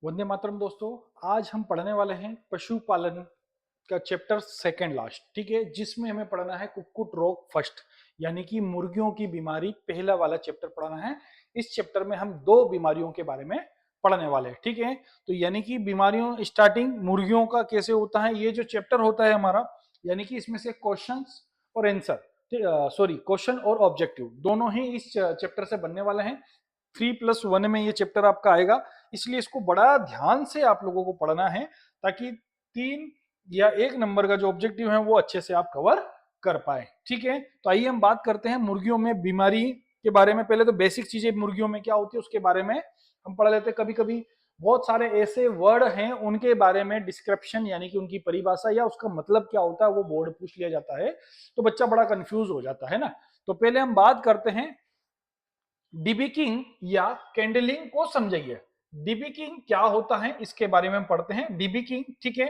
वंदे मातरम दोस्तों। आज हम पढ़ने वाले हैं पशुपालन का चैप्टर सेकंड लास्ट, ठीक है, जिसमें हमें पढ़ना है कुक्कुट रोग फर्स्ट, यानी कि मुर्गियों की बीमारी पहला वाला चैप्टर पढ़ना है। इस चैप्टर में हम दो बीमारियों के बारे में पढ़ने वाले हैं, ठीक है। तो यानी कि बीमारियों स्टार्टिंग मुर्गियों का कैसे होता है, ये जो चैप्टर होता है हमारा, यानी कि इसमें से क्वेश्चंस और आंसर, सॉरी, क्वेश्चन और ऑब्जेक्टिव दोनों ही इस चैप्टर से बनने वाले हैं। 3+1 में ये चैप्टर आपका आएगा, इसलिए इसको बड़ा ध्यान से आप लोगों को पढ़ना है ताकि 3 या 1 नंबर का जो ऑब्जेक्टिव है वो अच्छे से आप कवर कर पाए, ठीक है। तो आइए हम बात करते हैं मुर्गियों में बीमारी के बारे में। पहले तो बेसिक चीजें मुर्गियों में क्या होती है उसके बारे में हम पढ़ लेते हैं। कभी कभी बहुत सारे ऐसे वर्ड हैं उनके बारे में डिस्क्रिप्शन, यानी कि उनकी परिभाषा या उसका मतलब क्या होता है वो बोर्ड पूछ लिया जाता है, तो बच्चा बड़ा कंफ्यूज हो जाता है ना। तो पहले हम बात करते हैं डिबिकिंग या कैंडलिंग को समझिए। डिबिकिंग क्या होता है इसके बारे में पढ़ते हैं। डिबिकिंग, ठीक है,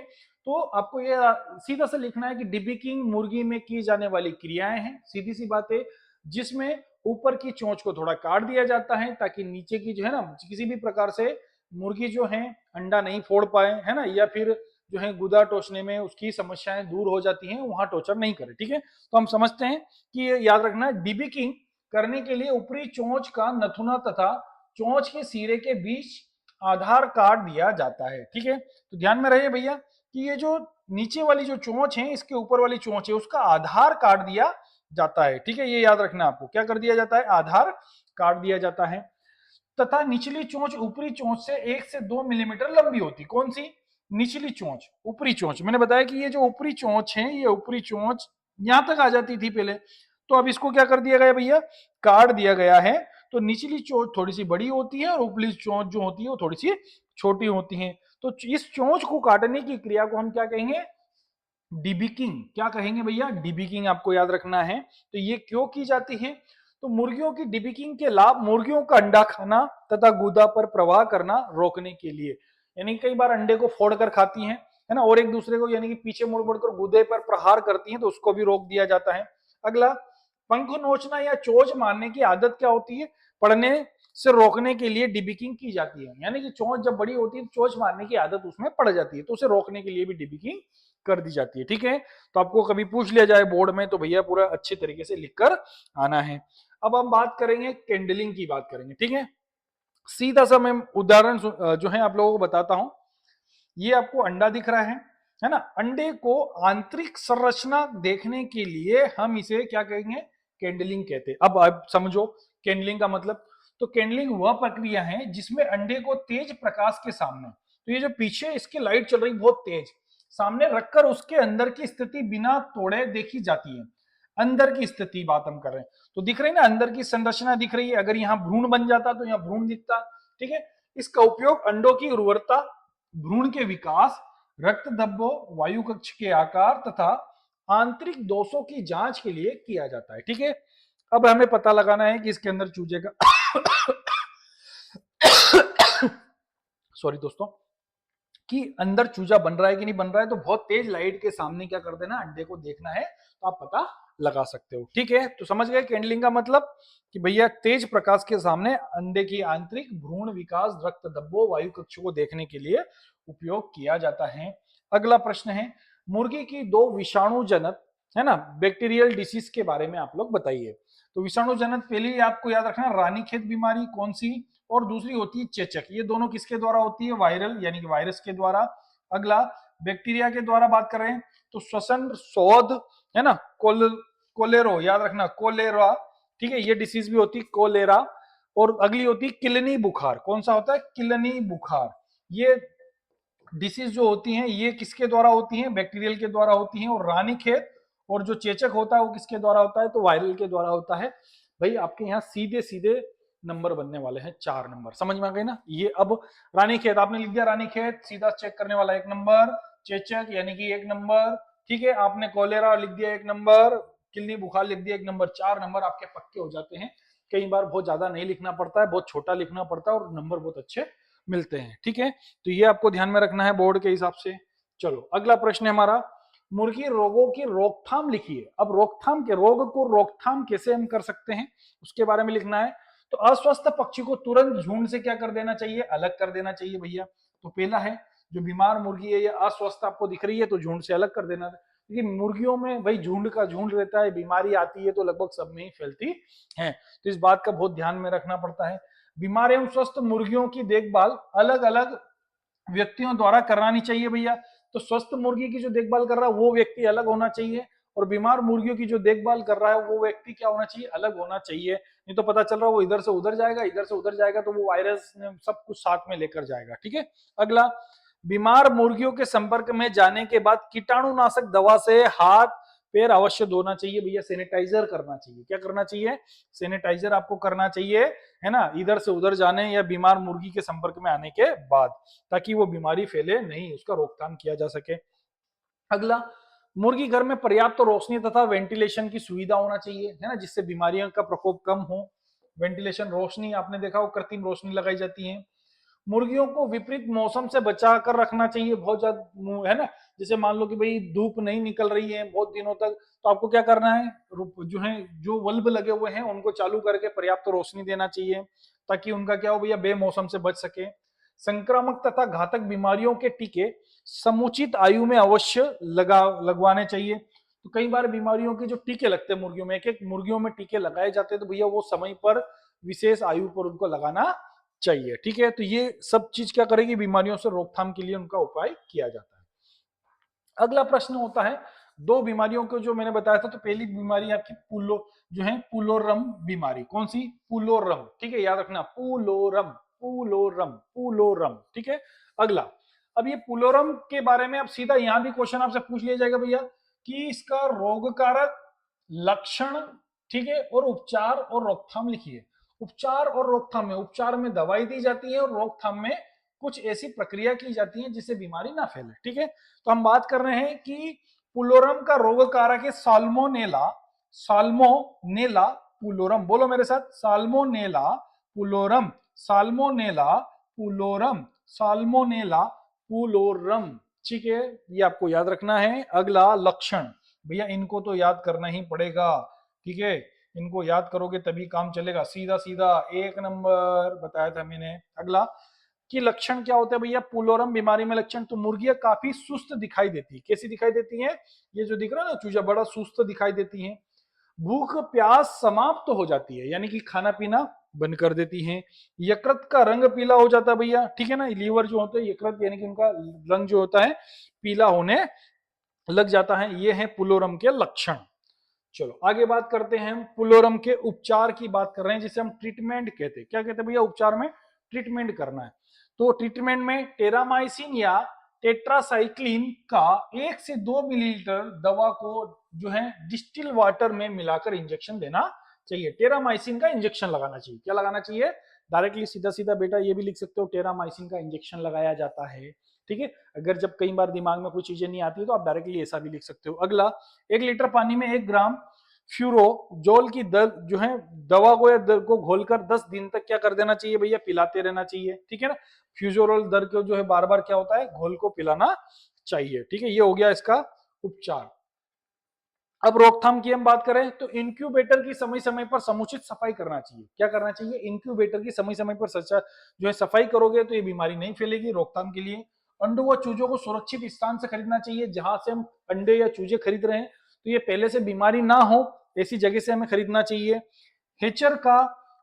तो आपको ये सीधा से लिखना है कि डिबिकिंग मुर्गी में की जाने वाली क्रियाएं हैं, सीधी सी बात है, जिसमें ऊपर की चोंच को थोड़ा काट दिया जाता है ताकि नीचे की जो है ना किसी भी प्रकार से मुर्गी जो है अंडा नहीं फोड़ पाए, है ना, या फिर जो है गुदा टोचने में उसकी समस्याएं दूर हो जाती हैं, वहां टोचर नहीं करे, ठीक है। तो हम समझते हैं कि ये याद रखना है, डिबिकिंग करने के लिए ऊपरी चोंच का नथुना तथा चोंच के सिरे के बीच आधार काट दिया जाता है, ठीक है। तो ध्यान में रहे भैया कि ये जो नीचे वाली जो चोंच है इसके ऊपर वाली चोंच है उसका आधार काट दिया जाता है, ठीक है। ये याद रखना, आपको क्या कर दिया जाता है, आधार काट दिया जाता है। तथा निचली चोंच ऊपरी चोंच से 1 से 2 मिलीमीटर लंबी होती। कौन सी? निचली चोंच, ऊपरी चोंच। मैंने बताया कि ये जो ऊपरी चोंच है, ये ऊपरी चोंच यहां तक आ जाती थी पहले, तो अब इसको क्या कर दिया गया भैया, काट दिया गया है। तो निचली चोंच थोड़ी सी बड़ी होती है और ऊपरी चोंच जो होती है वो थोड़ी सी छोटी होती है। तो इस चोंच को काटने की क्रिया को हम क्या कहेंगे, डिबिकिंग। क्या कहेंगे भैया, डिबिकिंग, आपको याद रखना है। तो ये क्यों की जाती है, तो मुर्गियों की डिबिकिंग के लाभ मुर्गियों का अंडा खाना तथा गुदा पर प्रवाह करना रोकने के लिए, यानी कई बार अंडे को फोड़कर खाती हैं, है ना, और एक दूसरे को यानी कि पीछे मुड़ मुड़कर गुदे पर प्रहार करती हैं, तो उसको भी रोक दिया जाता है। अगला, पंख नोचना या चोंच मारने की आदत क्या होती है, पड़ने से रोकने के लिए डिबिकिंग की जाती है। यानी कि चोंच जब बड़ी होती है तो चोंच मारने की आदत उसमें पड़ जाती है, तो उसे रोकने के लिए भी डिबिकिंग कर दी जाती है, ठीक है। तो आपको कभी पूछ लिया जाए बोर्ड में तो भैया पूरा अच्छे तरीके से लिखकर आना है। अब हम बात करेंगे कैंडलिंग की, बात करेंगे, ठीक है। सीधा सा मैं उदाहरण जो है आप लोगों को बताता हूं। ये आपको अंडा दिख रहा है ना। अंडे को आंतरिक संरचना देखने के लिए हम इसे क्या कहेंगे, कैंडलिंग कहते हैं। अब आप समझो कैंडलिंग का मतलब। तो कैंडलिंग वह प्रक्रिया है जिसमें अंडे को तेज प्रकाश के सामने, तो ये जो पीछे इसकी लाइट चल रही बहुत तेज, सामने रखकर उसके अंदर की स्थिति बिना तोड़े देखी जाती है। अंदर की स्थिति बात हम कर रहे हैं, तो दिख रही है ना, अंदर की संरचना दिख रही है। अगर यहाँ भ्रूण बन जाता तो यहाँ भ्रूण दिखता, ठीक है। इसका उपयोग अंडों की उर्वरता, भ्रूण के विकास, रक्त धब्बों, वायु कक्ष के आकार तथा आंतरिक दोषों की जांच के लिए किया जाता है, ठीक है। अब हमें पता लगाना है कि इसके अंदर चूजे का सॉरी दोस्तों, कि अंदर चूजा बन रहा है कि नहीं बन रहा है। तो बहुत तेज लाइट के सामने क्या कर देना, अंडे को देखना है, तो आप पता लगा सकते हो, ठीक है। तो समझ गए कैंडलिंग का मतलब, कि भैया तेज प्रकाश के सामने अंडे की आंतरिक, भ्रूण विकास, रक्त धब्बों, वायु कक्ष को देखने के लिए उपयोग किया जाता है। अगला प्रश्न है, मुर्गी की 2 विषाणु जनक, है ना, बैक्टीरियल डिसीज के बारे में आप लोग बताइए। तो विषाणु जनक पहले आपको याद रखना, रानीखेत बीमारी कौन सी, और दूसरी होती है चेचक। ये दोनों किसके द्वारा होती है, वायरल यानी कि वायरस के द्वारा। अगला, बैक्टीरिया के द्वारा बात कर रहे हैं तो श्वसन शोध, है ना, कोलेरो, याद रखना कोलेरा, ठीक है, ये डिसीज भी होती है कोलेरा। और अगली होती है किलनी बुखार। कौन सा होता है, किलनी बुखार। ये डिसीज जो होती हैं ये किसके द्वारा होती हैं, बैक्टीरियल के द्वारा होती हैं। और रानीखेत और जो चेचक होता है वो किसके द्वारा होता है, तो वायरल के द्वारा होता है। भाई आपके यहाँ सीधे सीधे नंबर बनने वाले हैं, 4 नंबर, समझ में आ गए ना। ये अब रानीखेत आपने लिख दिया, रानीखेत सीधा चेक करने वाला 1 नंबर, चेचक यानी कि 1 नंबर, ठीक है। आपने कोलेरा लिख दिया 1 नंबर, किलनी बुखार लिख दिया 1 नंबर, 4 नंबर आपके पक्के हो जाते हैं। कई बार बहुत ज्यादा नहीं लिखना पड़ता है, बहुत छोटा लिखना पड़ता है और नंबर बहुत अच्छे मिलते हैं, ठीक है। तो ये आपको ध्यान में रखना है बोर्ड के हिसाब से। चलो अगला प्रश्न है हमारा, मुर्गी रोगों की रोकथाम लिखिए। अब रोकथाम के, रोग को रोकथाम कैसे हम कर सकते हैं उसके बारे में लिखना है। तो अस्वस्थ पक्षी को तुरंत झुंड से क्या कर देना चाहिए, अलग कर देना चाहिए भैया। तो पहला है जो बीमार मुर्गी है या अस्वस्थ आपको दिख रही है तो झुंड से अलग कर देना, क्योंकि मुर्गियों में भाई झुंड का झुंड रहता है, बीमारी आती है तो लगभग सब में ही फैलती है, तो इस बात का बहुत ध्यान में रखना पड़ता है। बीमार एवं स्वस्थ मुर्गियों की देखभाल अलग अलग व्यक्तियों द्वारा करानी चाहिए भैया। तो स्वस्थ मुर्गी की जो देखभाल कर रहा है वो व्यक्ति अलग होना चाहिए, और बीमार मुर्गियों की जो देखभाल कर रहा है वो व्यक्ति क्या होना चाहिए, अलग होना चाहिए। नहीं तो पता चल रहा है वो इधर से उधर जाएगा, इधर से उधर जाएगा, तो वो वायरस सब कुछ साथ में लेकर जाएगा। ठीक है। अगला, बीमार मुर्गियों के संपर्क में जाने के बाद कीटाणुनाशक दवा से हाथ पैर अवश्य धोना चाहिए भैया, सैनिटाइजर करना चाहिए। क्या करना चाहिए, सैनिटाइजर आपको करना चाहिए, है ना, इधर से उधर जाने या बीमार मुर्गी के संपर्क में आने के बाद, ताकि वो बीमारी फैले नहीं, उसका रोकथाम किया जा सके। अगला, मुर्गी घर में पर्याप्त तो रोशनी तथा वेंटिलेशन की सुविधा होना चाहिए, है ना, जिससे बीमारियों का प्रकोप कम हो। वेंटिलेशन, रोशनी आपने देखा हो कृत्रिम रोशनी लगाई जाती है। मुर्गियों को विपरीत मौसम से बचा कर रखना चाहिए, बहुत ज्यादा, है ना, जैसे मान लो कि भाई धूप नहीं निकल रही है बहुत दिनों तक, तो आपको क्या करना है, जो है जो बल्ब लगे हुए हैं उनको चालू करके पर्याप्त रोशनी देना चाहिए, ताकि उनका क्या हो भैया, बेमौसम से बच सके। संक्रामक तथा घातक बीमारियों के टीके समुचित आयु में अवश्य लगवाने चाहिए। तो कई बार बीमारियों के जो टीके लगते हैं मुर्गियों में, एक एक मुर्गियों में टीके लगाए जाते हैं, तो भैया वो समय पर विशेष आयु पर उनको लगाना चाहिए। ठीक है। तो ये सब चीज क्या करेगी, बीमारियों से रोकथाम के लिए उनका उपाय किया जाता है। अगला प्रश्न होता है, दो बीमारियों को जो मैंने बताया था, तो पहली बीमारी आपकी जो है पुलोरम बीमारी। कौन सी, पुलोरम। ठीक है, याद रखना, पुलोरम पुलोरम पुलोरम। ठीक है। अगला, अब ये पुलोरम के बारे में अब सीधा यहां भी क्वेश्चन आपसे पूछ लिया जाएगा भैया कि इसका रोग कारक, लक्षण, ठीक है, और उपचार और रोकथाम लिखिए। उपचार और रोकथाम में, उपचार में दवाई दी जाती है और रोकथाम में कुछ ऐसी प्रक्रिया की जाती है जिससे बीमारी ना फैले। ठीक है। तो हम बात कर रहे हैं कि पुलोरम का रोग कारक है साल्मोनेला। साल्मोनेला पुलोरम, बोलो मेरे साथ, साल्मोनेला पुलोरम, साल्मोनेला पुलोरम, साल्मोनेला पुलोरम। ठीक है, ये आपको याद रखना है। अगला, लक्षण, भैया इनको तो याद करना ही पड़ेगा। ठीक है, इनको याद करोगे तभी काम चलेगा, सीधा सीधा 1 नंबर बताया था मैंने। अगला, कि लक्षण क्या होते हैं भैया पुलोरम बीमारी में लक्षण, तो मुर्गियां काफी सुस्त दिखाई देती है। कैसी दिखाई देती है, ये जो दिख रहा है ना चूजा, बड़ा सुस्त दिखाई देती है। भूख प्यास समाप्त हो जाती है, यानी कि खाना पीना बंद कर देती हैं। यकृत का रंग पीला हो जाता है भैया। ठीक है ना, लीवर जो होते हैं, यकृत यानी कि उनका रंग जो होता है पीला होने लग जाता है। ये है पुलोरम के लक्षण। चलो आगे बात करते हैं, हम पुलोरम के उपचार की बात कर रहे हैं, जिसे हम ट्रीटमेंट कहते हैं। क्या कहते हैं भैया, उपचार में ट्रीटमेंट करना है। तो ट्रीटमेंट में टेरामाइसिन या टेट्रासाइक्लिन का 1 से 2 मिलीलीटर दवा को जो है डिस्टिल वाटर में मिलाकर इंजेक्शन देना चाहिए। टेरामाइसिन का इंजेक्शन लगाना चाहिए। क्या लगाना चाहिए, डायरेक्टली सीधा सीधा बेटा ये भी लिख सकते हो, टेरामाइसिन का इंजेक्शन लगाया जाता है। ठीक है, अगर जब कई बार दिमाग में कोई चीजें नहीं आती है तो आप डायरेक्टली ऐसा भी लिख सकते हो। अगला, 1 लीटर पानी में 1 ग्राम फ्यूरोजोल की दर जो है दवा को या दर को घोलकर 10 दिन तक क्या कर देना चाहिए भैया, पिलाते रहना चाहिए। ठीक है ना, फ्यूजोरोल दर को जो है बार बार क्या होता है, घोल को पिलाना चाहिए। ठीक है, ये हो गया इसका उपचार। अब रोकथाम की हम बात करें तो इंक्यूबेटर की समय समय पर समुचित सफाई करना चाहिए। क्या करना चाहिए, इंक्यूबेटर की समय समय पर जो है सफाई करोगे तो ये बीमारी नहीं फैलेगी। रोकथाम के लिए अंडों व चूजों को सुरक्षित स्थान से खरीदना चाहिए। जहां से हम अंडे या चूजे खरीद रहे हैं तो ये पहले से बीमारी ना हो, ऐसी जगह से हमें खरीदना चाहिए। हेचर का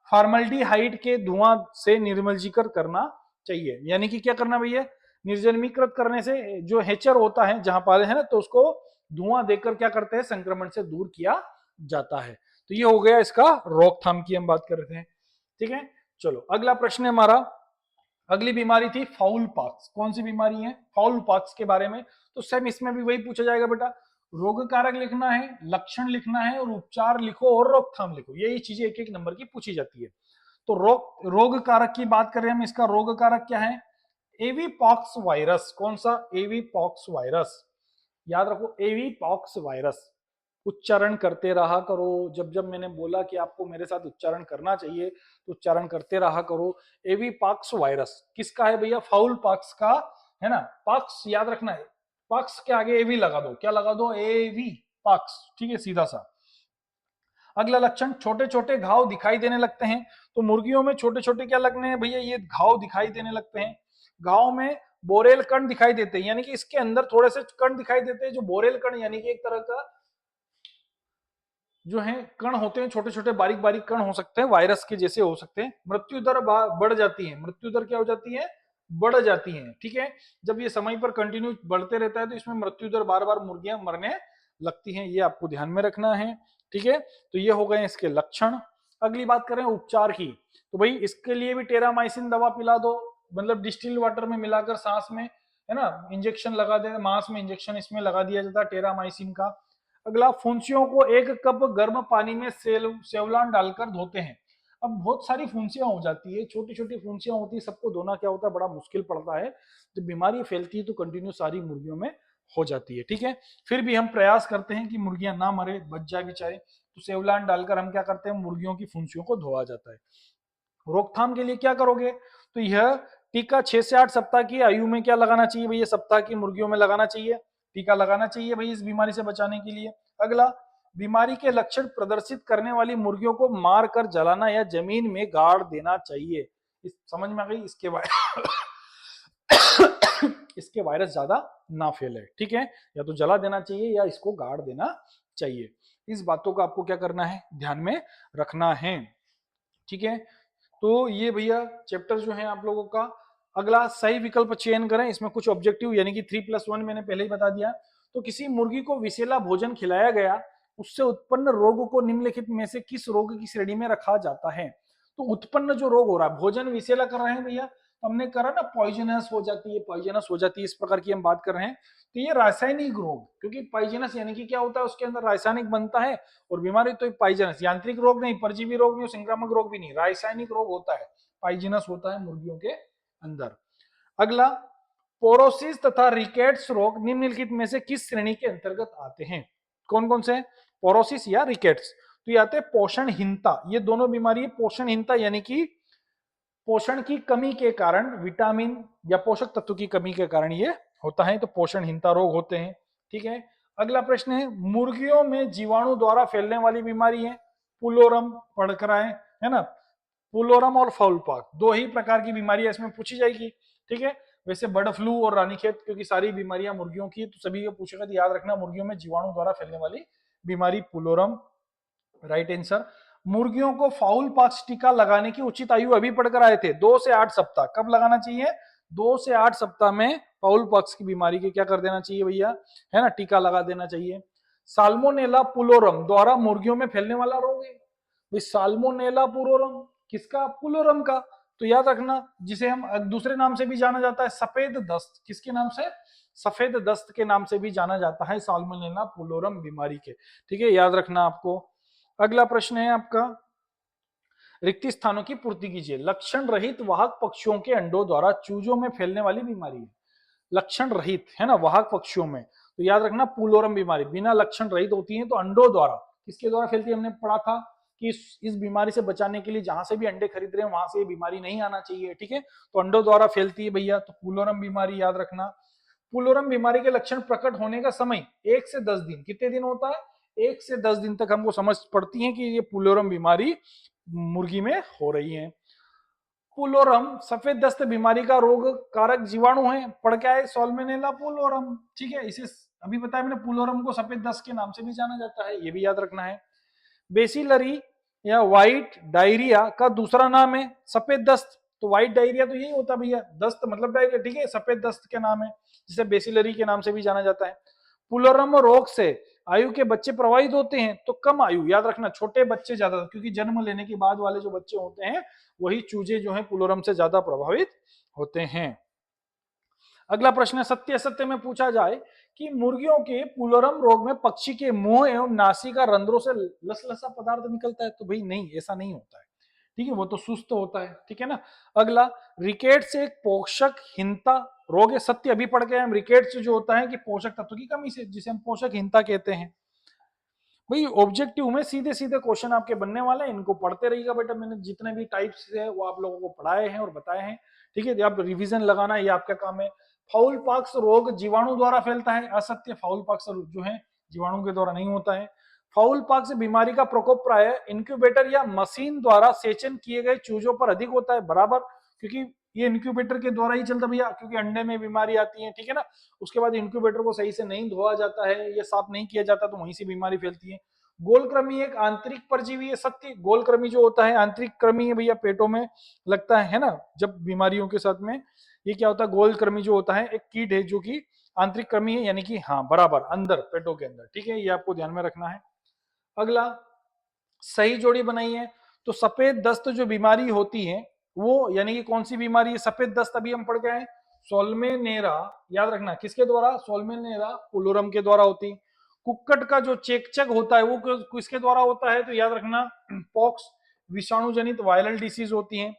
फॉर्मल्डिहाइड के धुआं से निर्मलीकरण करना चाहिए। यानी कि क्या करना भैया, निर्जनमीकृत करने से जो हेचर होता है जहां पाले है ना, तो उसको धुआं देकर क्या करते हैं, संक्रमण से दूर किया जाता है। तो ये हो गया इसका रोकथाम की हम बात कर रहे थे। ठीक है, चलो अगला प्रश्न है हमारा। अगली बीमारी थी फाउल पॉक्स। कौन सी बीमारी है, फाउल पॉक्स के बारे में। तो सेम इसमें भी वही पूछा जाएगा बेटा, रोग कारक लिखना है, लक्षण लिखना है, और उपचार लिखो और रोकथाम लिखो। यही चीजें एक एक नंबर की पूछी जाती है। तो रोग कारक की बात करें हम, इसका रोग कारक क्या है, एवी पॉक्स वायरस। कौन सा, एवी पॉक्स वायरस। याद रखो, एवी पॉक्स वायरस। उच्चारण करते रहा करो, जब जब मैंने बोला कि आपको मेरे साथ उच्चारण करना चाहिए तो उच्चारण करते रहा करो। एवी पॉक्स वायरस किसका है भैया, फाउल पॉक्स का, है ना। पॉक्स याद रखना है, पॉक्स के आगे एवी लगा दो। क्या लगा दो, एवी पॉक्स। ठीक है, सीधा सा। अगला लक्षण, छोटे छोटे घाव दिखाई देने लगते हैं। तो मुर्गियों में छोटे छोटे क्या लगने हैं भैया, ये घाव दिखाई देने लगते हैं। घाव में बोरेल कण दिखाई देते हैं, यानी कि इसके अंदर थोड़े से कण दिखाई देते हैं जो बोरेल कण यानी कि एक तरह का जो है कण होते हैं, छोटे छोटे बारीक बारीक कण हो सकते हैं, वायरस के जैसे हो सकते हैं। मृत्यु दर बढ़ जाती है, मृत्यु दर क्या हो जाती है, बढ़ जाती है। ठीक है, जब ये समय पर कंटिन्यू बढ़ते रहता है तो इसमें मृत्यु दर बार बार मुर्गियां मरने लगती हैं, ये आपको ध्यान में रखना है। ठीक है, तो ये हो गए इसके लक्षण। अगली बात करें उपचार की, तो भाई इसके लिए भी टेरामाइसिन दवा पिला दो, मतलब डिस्टिल वाटर में मिलाकर सांस में, है ना, इंजेक्शन लगा दे, मांस में इंजेक्शन इसमें लगा दिया जाता है टेरामाइसिन का। अगला, फुंसियों को 1 कप गर्म पानी में सेवलान डालकर धोते हैं। अब बहुत सारी फुंसियां हो जाती है, छोटी छोटी फुंसियां होती है, सबको धोना क्या होता है, बड़ा मुश्किल पड़ता है। जब बीमारी फैलती है तो कंटिन्यू सारी मुर्गियों में हो जाती है। ठीक है, फिर भी हम प्रयास करते हैं कि मुर्गियां ना मरे, बच जाए बेचारे, तो सेवलान डालकर हम क्या करते हैं, मुर्गियों की फुंसियों को धोआ जाता है। रोकथाम के लिए क्या करोगे, तो यह टीका 6 से 8 सप्ताह की आयु में क्या लगाना चाहिए भैया, सप्ताह की मुर्गियों में लगाना चाहिए, टीका लगाना चाहिए भाई इस बीमारी से बचाने के लिए। अगला, बीमारी के लक्षण प्रदर्शित करने वाली मुर्गियों को मारकर जलाना या जमीन में गाड़ देना चाहिए। इस समझ में आ गई, इसके वायरस ज्यादा ना फैले। ठीक है, या तो जला देना चाहिए या इसको गाड़ देना चाहिए। इस बातों को आपको क्या करना है, ध्यान में रखना है। ठीक है, तो ये भैया चैप्टर जो है आप लोगों का। अगला, सही विकल्प चयन करें, इसमें कुछ ऑब्जेक्टिव यानी कि 3+1 मैंने पहले ही बता दिया। तो किसी मुर्गी को विषैला भोजन खिलाया गया, उससे उत्पन्न रोग को निम्नलिखित में से किस रोग की श्रेणी में रखा जाता है। तो उत्पन्न जो रोग हो रहा है, भोजन विषैला कर रहे हैं भैया, तो हमने करा ना पॉइजनस हो जाती है, पॉइजनस हो जाती है, इस प्रकार की हम बात कर रहे हैं। तो ये रासायनिक रोग, क्योंकि पॉइजनस यानी कि क्या होता है, उसके अंदर रासायनिक बनता है, और बीमारी तो पॉइजनस, यांत्रिक रोग नहीं, परजीवी रोग नहीं, संक्रामक रोग भी नहीं, रासायनिक रोग होता है, पॉइजनस होता है मुर्गियों के अंदर। अगला, पोरोसिस तथा रिकेट्स रोग निम्नलिखित में से किस श्रेणी के अंतर्गत आते हैं। कौन कौन से, पोरोसिस या रिकेट्स, तो ये आते हैं पोषणहीनता, ये दोनों बीमारी है पोषणहीनता, यानी कि पोषण की कमी के कारण, विटामिन या पोषक तत्व की कमी के कारण ये होता है, तो पोषणहीनता रोग होते हैं। ठीक है, अगला प्रश्न है, मुर्गियों में जीवाणु द्वारा फैलने वाली बीमारी है, पुलोरम पढ़कर आए, है ना, पुलोरम और फाउल पॉक्स, दो ही प्रकार की बीमारियां इसमें पूछी जाएगी। ठीक है, वैसे बर्ड फ्लू और रानीखेत, क्योंकि सारी बीमारियां मुर्गियों की, तो सभी को पूछेगा, तो याद रखना मुर्गियों में जीवाणु द्वारा फैलने वाली बीमारी पुलोरम, राइट आंसर। मुर्गियों को फाउल पॉक्स टीका लगाने की उचित आयु अभी पढ़कर आए थे, 2 से 8 सप्ताह। कब लगाना चाहिए, 2 से 8 सप्ताह में फाउल पॉक्स की बीमारी के क्या कर देना चाहिए भैया, है ना, टीका लगा देना चाहिए। साल्मोनेला पुलोरम द्वारा मुर्गियों में फैलने वाला रोग है, साल्मोनेला पुलोरम किसका, पुलोरम का। तो याद रखना, जिसे हम दूसरे नाम से भी जाना जाता है सफेद दस्त, किसके नाम से, सफेद दस्त के नाम से भी जाना जाता है साल्मोनेला पुलोरम बीमारी के। ठीक है, याद रखना आपको। अगला प्रश्न है आपका, रिक्त स्थानों की पूर्ति कीजिए। लक्षण रहित वाहक पक्षियों के अंडों द्वारा चूजों में फैलने वाली बीमारी है, लक्षण रहित, है ना, वाहक पक्षियों में, तो याद रखना पुलोरम बीमारी बिना लक्षण रहित होती है, तो अंडों द्वारा, किसके द्वारा फैलती है, हमने पढ़ा था कि इस बीमारी से बचाने के लिए जहां से भी अंडे खरीद रहे हैं वहां से ये बीमारी नहीं आना चाहिए। ठीक है, तो अंडों द्वारा फैलती है भैया, तो पुलोरम बीमारी याद रखना। पुलोरम बीमारी के लक्षण प्रकट होने का समय 1 से 10 दिन, कितने दिन होता है, 1 से 10 दिन तक हमको समझ पड़ती है कि ये पुलोरम बीमारी मुर्गी में हो रही है। पुलोरम सफेद दस्त बीमारी का रोग कारक जीवाणु है, पढ़ के आए सॉल्मोनेला पुलोरम। ठीक है, इसे अभी बताया मैंने, पुलोरम को सफेद दस्त के नाम से भी जाना जाता है, ये भी याद रखना है। बेसिलरी या व्हाइट डायरिया का दूसरा नाम है सफेद दस्त, तो व्हाइट डायरिया तो यही होता है भैया, दस्त मतलब डायरिया। ठीक है, सफेद दस्त के नाम है, जिसे बेसिलरी के नाम से भी जाना जाता है। पुलोरम रोग से आयु के बच्चे प्रभावित होते हैं, तो कम आयु, याद रखना छोटे बच्चे ज्यादा, क्योंकि जन्म लेने के बाद वाले जो बच्चे होते हैं वही चूजे जो है पुलोरम से ज्यादा प्रभावित होते हैं। अगला प्रश्न, सत्य असत्य में पूछा जाए कि मुर्गियों के पुलोरम रोग में पक्षी के मुंह एवं नासिका रंध्रों से लसलसा पदार्थ निकलता है, तो भाई नहीं, ऐसा नहीं होता है। ठीक है, वो तो सुस्त होता है। ठीक है ना। अगला, रिकेट्स एक पोषकहीनता रोग है, सत्य अभी पढ़ के हम, रिकेट्स जो होता है कि पोषक तत्व की कमी से, जिसे हम पोषकहीनता कहते हैं। भाई ऑब्जेक्टिव में सीधे सीधे क्वेश्चन आपके बनने वाले हैं, इनको पढ़ते रहिएगा बेटा, मैंने जितने भी टाइप्स है वो आप लोगों को पढ़ाए हैं और बताए हैं। ठीक है, आप रिवीजन लगाना, ये आपका काम है। फाउल पॉक्स रोग जीवाणु द्वारा फैलता है, असत्य, फाउल पॉक्स जो है जीवाणु के द्वारा नहीं होता है। फाउल पॉक्स बीमारी का प्रकोप प्राय इंक्यूबेटर या मशीन द्वारा सेचन किए गए चूजों पर अधिक होता है, बराबर, क्योंकि ये इंक्यूबेटर के द्वारा ही चलता भैया, क्योंकि अंडे में बीमारी आती है, ठीक है ना। उसके बाद इंक्यूबेटर को सही से नहीं धोया जाता है या साफ नहीं किया जाता, तो वहीं से बीमारी फैलती है। गोलकृमि एक आंतरिक परजीवी है, सत्य। गोलकृमि जो होता है आंतरिक कृमि है भैया, पेटों में लगता है ना जब बीमारियों के साथ में। ये क्या होता है, गोलकृमि जो होता है एक कीट है जो कि आंतरिक कृमि है, यानी कि हाँ बराबर अंदर पेटों के अंदर, ठीक है, ये आपको ध्यान में रखना है। अगला, सही जोड़ी बनाई है। तो सफेद दस्त जो बीमारी होती है वो, यानी कि कौन सी बीमारी है सफेद दस्त, अभी हम पढ़ के आए सोलमेनेरा, याद रखना किसके द्वारा, सोलमेनेरा पुलोरम के द्वारा होती। कुक्कट का जो चेकचक होता है वो किसके द्वारा होता है, तो याद रखना पॉक्स विषाणु जनित वायरल डिसीज होती है।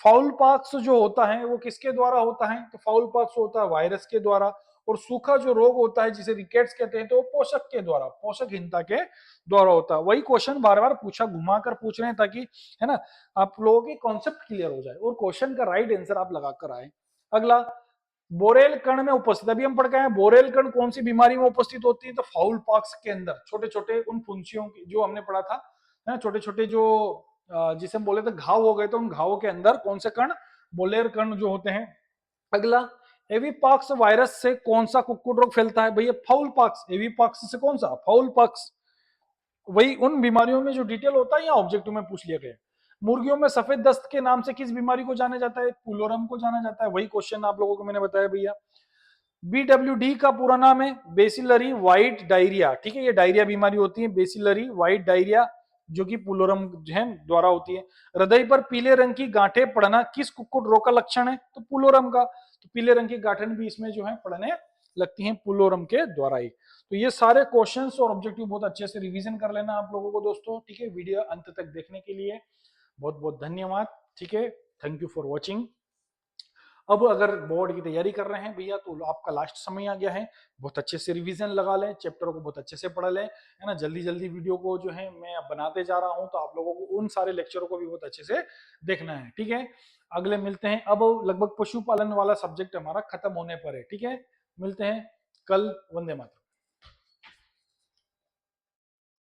फाउल पॉक्स जो होता है वो किसके द्वारा होता है, तो फाउल पॉक्स होता है वायरस के द्वारा। और सूखा जो रोग होता है जिसे रिकेट्स कहते हैं, तो पोषक के द्वारा, पोषकहीनता के द्वारा होता है। वही क्वेश्चन बार बार पूछा, घुमा कर पूछ रहे हैं ताकि, है ना, आप लोगों के कॉन्सेप्ट क्लियर हो जाए और क्वेश्चन का राइट आंसर आप लगा कर आए। अगला, बोरेल कण में उपस्थित, अभी हम पढ़ के आए बोरेल कण कौन सी बीमारी में उपस्थित होती है, तो फाउल पॉक्स के अंदर छोटे छोटे उन फुंसियों की जो हमने पढ़ा था, है छोटे छोटे जो जिसे हम बोले थे घाव हो गए, तो उन घावों के अंदर कौन से कण, बोलेर कण जो होते हैं। अगला, एवीपॉक्स वायरस से कौन सा कुक्कुट रोग फैलता है, भैया फाउल पॉक्स। एवीपॉक्स से कौन सा, फाउल पॉक्स। वही उन बीमारियों में जो डिटेल होता है या ऑब्जेक्टिव में पूछ लिया गया। मुर्गियों में सफेद दस्त के नाम से किस बीमारी को जाना जाता है, पुलोरम को जाना जाता है। वही क्वेश्चन आप लोगों को मैंने बताया भैया। बीडब्ल्यूडी का पूरा नाम है बेसिलरी व्हाइट डायरिया, ठीक है, ये डायरिया बीमारी होती है बेसिलरी व्हाइट डायरिया, जो कि पुलोरम द्वारा होती है। हृदय पर पीले रंग की गांठें पड़ना किस कुक्कुट रोग का लक्षण है, तो पुलोरम का। तो पीले रंग की गांठें भी इसमें जो है पड़ने लगती हैं पुलोरम के द्वारा ही। तो ये सारे क्वेश्चंस और ऑब्जेक्टिव बहुत अच्छे से रिवीजन कर लेना आप लोगों को दोस्तों, ठीक है। वीडियो अंत तक देखने के लिए बहुत बहुत धन्यवाद, ठीक है। Thank you for watching. अब अगर बोर्ड की तैयारी कर रहे हैं भैया, तो आपका लास्ट समय आ गया है, बहुत अच्छे से रिवीजन लगा लें, चैप्टरों को बहुत अच्छे से पढ़ लें, है ना। जल्दी जल्दी वीडियो को जो है मैं बनाते जा रहा हूं, तो आप लोगों को उन सारे लेक्चरों को भी बहुत अच्छे से देखना है, ठीक है। अगले मिलते हैं, अब लगभग पशुपालन वाला सब्जेक्ट हमारा खत्म होने पर है, ठीक है। मिलते हैं कल। वंदे मातरम।